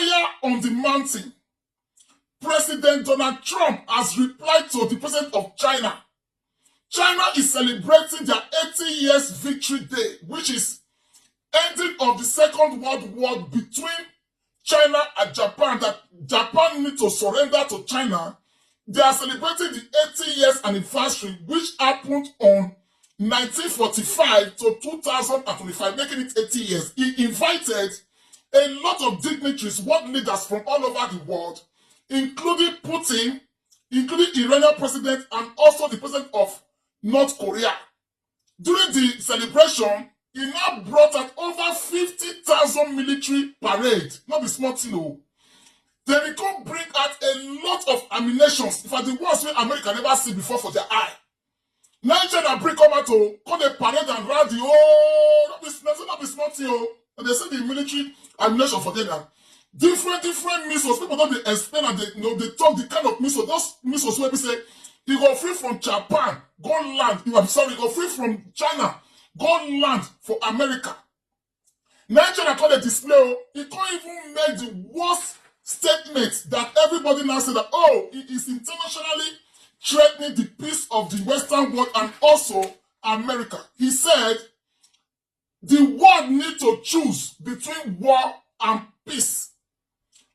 fire on the mountain. President Donald Trump has replied to the president of China. China is celebrating their 80 years victory day, which is ending of the Second World War between China and Japan, that Japan need to surrender to China. They are celebrating the 80 years anniversary, which happened on 1945 to 2025, making it 80 years. He invited a lot of dignitaries, world leaders from all over the world, including Putin, including Iranian president, and also the president of North Korea. During the celebration, he now brought out over 50,000 military parade. Not the small thing, no. Then he come bring out a lot of ammunition. For the ones where America never see before for their eye. Now China bring come out to call the parade and rally. Oh, not be small thing, oh. And they say the military ammunition for them now. Different missiles. People don't explain and they talk the kind of missiles. Those missiles where we say you go free from Japan, go land. You go free from China, go land for America. Now China call the display. He can't even make the worst statement that everybody now say that, oh, it is internationally threatening the peace of the Western world and also America. He said the world need to choose between war and peace,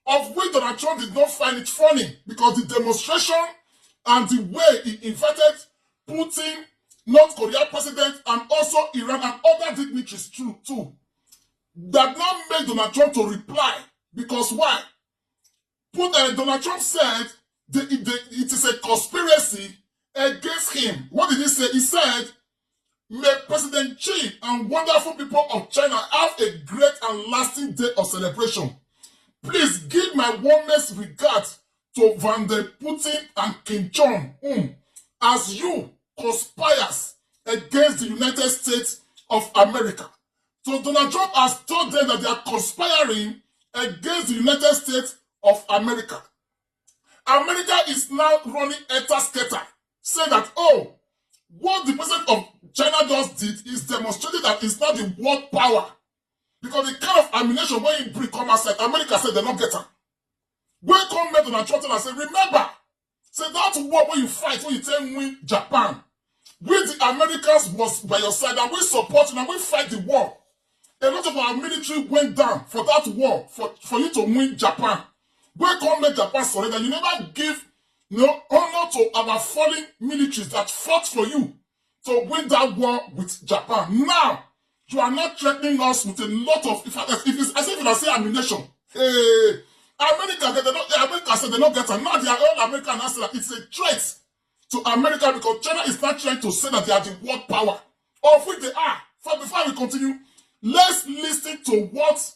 of which Donald Trump did not find it funny because the demonstration and the way he invited Putin, North Korea president, and also Iran and other dignitaries too, that now made Donald Trump to reply. Because why? Donald Trump said it is a conspiracy against him. What did he say? He said, may President Xi and wonderful people of China have a great and lasting day of celebration. Please give my warmest regards to Vladimir Putin and Kim Jong-un as you conspires against the United States of America. So Donald Trump has told them that they are conspiring against the United States of America. America is now running etta-scatter, saying that, oh, what the president of China just did is demonstrating that it's not the world power. Because the kind of ammunition when you bring come outside, America said they don't get it. When come met Donald Trump and say, remember, say that war when you fight, when you tell win Japan, we the Americans was by your side and we support you and we fight the war. A lot of our military went down for that war, for you to win Japan. When come met Japan surrender, you never give honor to our fallen militaries that fought for you to win that war with Japan. Now, you are not threatening us with a lot of, if it's as if you say ammunition. Hey, America said they don't get it. Now they are all American and say that it's a threat to America because China is not trying to say that they are the world power. Of which they are. Before we continue, let's listen to what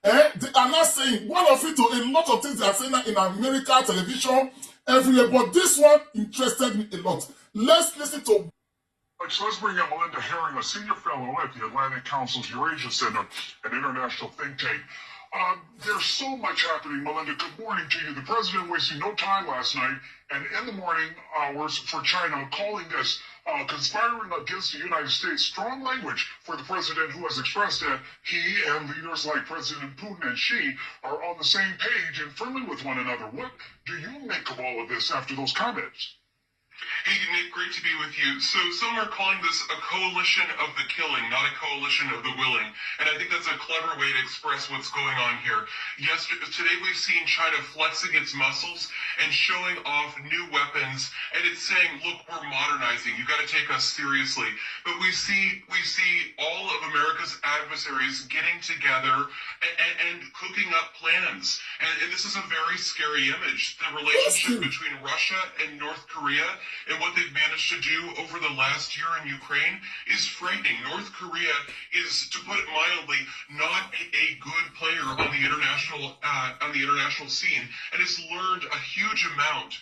they are not saying. One of it to a lot of things they are saying in America, television, everywhere. But this one interested me a lot. Let's listen to. So let's bring up Melinda Herring, a senior fellow at the Atlantic Council's Eurasia Center, an international think tank. There's so much happening, Melinda. Good morning to you. The president wasted no time last night and in the morning hours for China, calling this conspiring against the United States. Strong language for the president, who has expressed that he and leaders like President Putin and Xi are on the same page and friendly with one another. What do you make of all of this after those comments? Hey, Nick, great to be with you. So some are calling this a coalition of the killing, not a coalition of the willing. And I think that's a clever way to express what's going on here. Today we've seen China flexing its muscles and showing off new weapons. And it's saying, look, we're modernizing. You got to take us seriously. But we see all of America's adversaries getting together and cooking up plans. And this is a very scary image. The relationship between Russia and North Korea and what they've managed to do over the last year in Ukraine is frightening. North Korea is, to put it mildly, not a good player on the international scene, and has learned a huge amount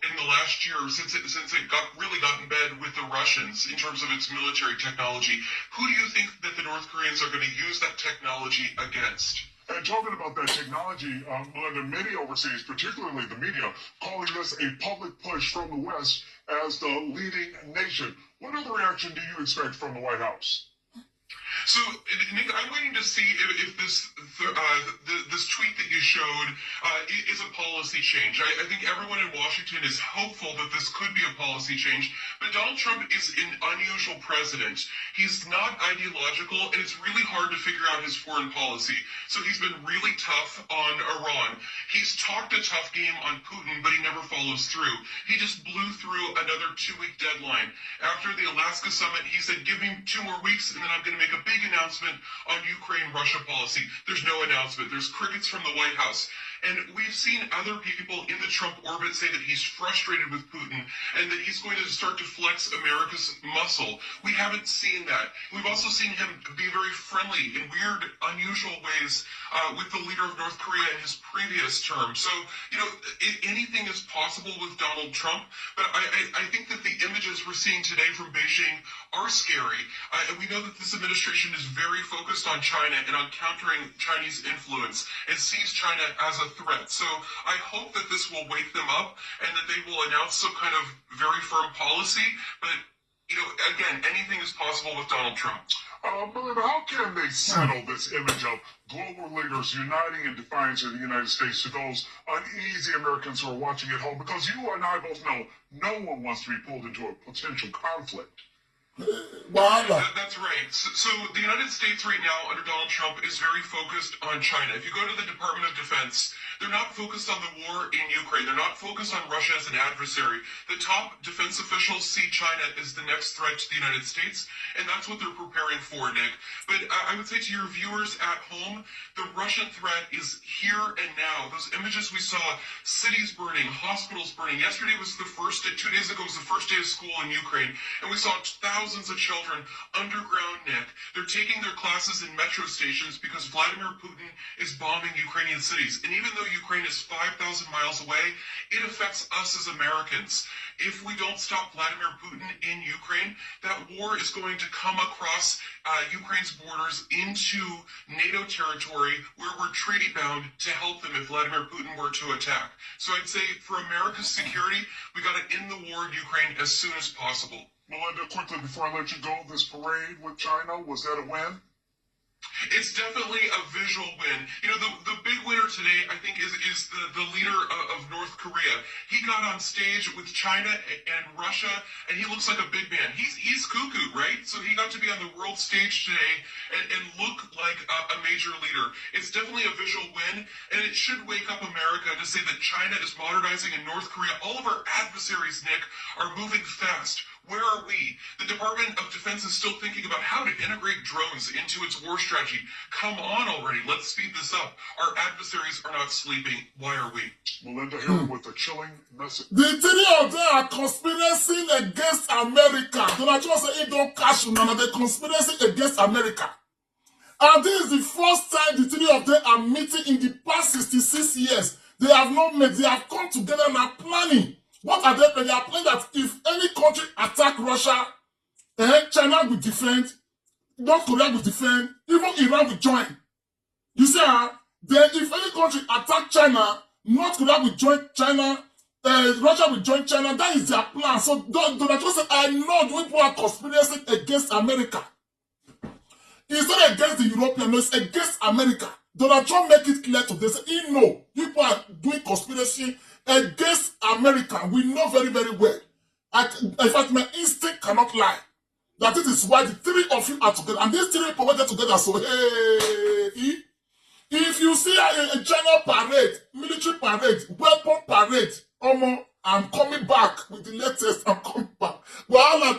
in the last year since it got in bed with the Russians in terms of its military technology. Who do you think that the North Koreans are going to use that technology against? And talking about that technology, Melinda, many overseas, particularly the media, calling this a public push from the West as the leading nation. What other reaction do you expect from the White House? So, Nick, I'm waiting to see if this this tweet that you showed is a policy change. I think everyone in Washington is hopeful that this could be a policy change, but Donald Trump is an unusual president. He's not ideological, and it's really hard to figure out his foreign policy. So he's been really tough on Iran. He's talked a tough game on Putin, but he never follows through. He just blew through another 2-week deadline. After the Alaska summit, he said, give me 2 more weeks, and then I'm going to make a big announcement on Ukraine-Russia policy. There's no announcement. There's crickets from the White House. And we've seen other people in the Trump orbit say that he's frustrated with Putin and that he's going to start to flex America's muscle. We haven't seen that. We've also seen him be very friendly in weird, unusual ways with the leader of North Korea in his previous term. So, anything is possible with Donald Trump, but I think that the images we're seeing today from Beijing are scary. And we know that this administration is very focused on China and on countering Chinese influence and sees China as a threat. So I hope that this will wake them up and that they will announce some kind of very firm policy. But, again, anything is possible with Donald Trump. Melinda, how can they settle this image of global leaders uniting in defiance of the United States to those uneasy Americans who are watching at home? Because you and I both know no one wants to be pulled into a potential conflict. That's right. So the United States right now under Donald Trump is very focused on China. If you go to the Department of Defense, they're not focused on the war in Ukraine. They're not focused on Russia as an adversary. The top defense officials see China as the next threat to the United States, and that's what they're preparing for, Nick. But I would say to your viewers at home, the Russian threat is here and now. Those images we saw, cities burning, hospitals burning. Yesterday was 2 days ago was the first day of school in Ukraine, and we saw thousands of children underground, Nick. They're taking their classes in metro stations because Vladimir Putin is bombing Ukrainian cities. And even though Ukraine is 5,000 miles away, it affects us as Americans. If we don't stop Vladimir Putin in Ukraine, that war is going to come across Ukraine's borders into NATO territory where we're treaty bound to help them if Vladimir Putin were to attack. So I'd say for America's security, we got to end the war in Ukraine as soon as possible. Melinda, quickly before I let you go, this parade with China, was that a win? It's definitely a visual win. The big winner today, I think, is the leader of North Korea. He got on stage with China and Russia, and he looks like a big man. He's cuckoo, right? So he got to be on the world stage today and look like a major leader. It's definitely a visual win, and it should wake up America to say that China is modernizing in North Korea. All of our adversaries, Nick, are moving fast. Where are we? The Department of Defense is still thinking about how to integrate drones into its war strategy. Come on already. Let's speed this up. Our adversaries are not sleeping. Why are we? Melinda here with a chilling message. The three of them are conspiring against America. Donald Trump said he don't cash none of the conspiracy against America. And this is the first time the three of them are meeting in the past 66 years. They have not met. They have come together and are planning. What are they planning? They are planning that if any country attack Russia, China will defend, North Korea will defend, even Iran will join. You see, then if any country attack China, North Korea will join China, Russia will join China. That is their plan. So Donald Trump said, I know the people are conspiring against America. It's not against the Europeans, no, it's against America. Donald Trump make it clear to them. He know people are doing conspiracy against America. We know very, very well. In fact, my instinct cannot lie. That it is why the three of you are together. And these three people get together. So, hey, if you see a general parade, military parade, weapon parade, I'm coming back with the latest. I'm coming back. Well,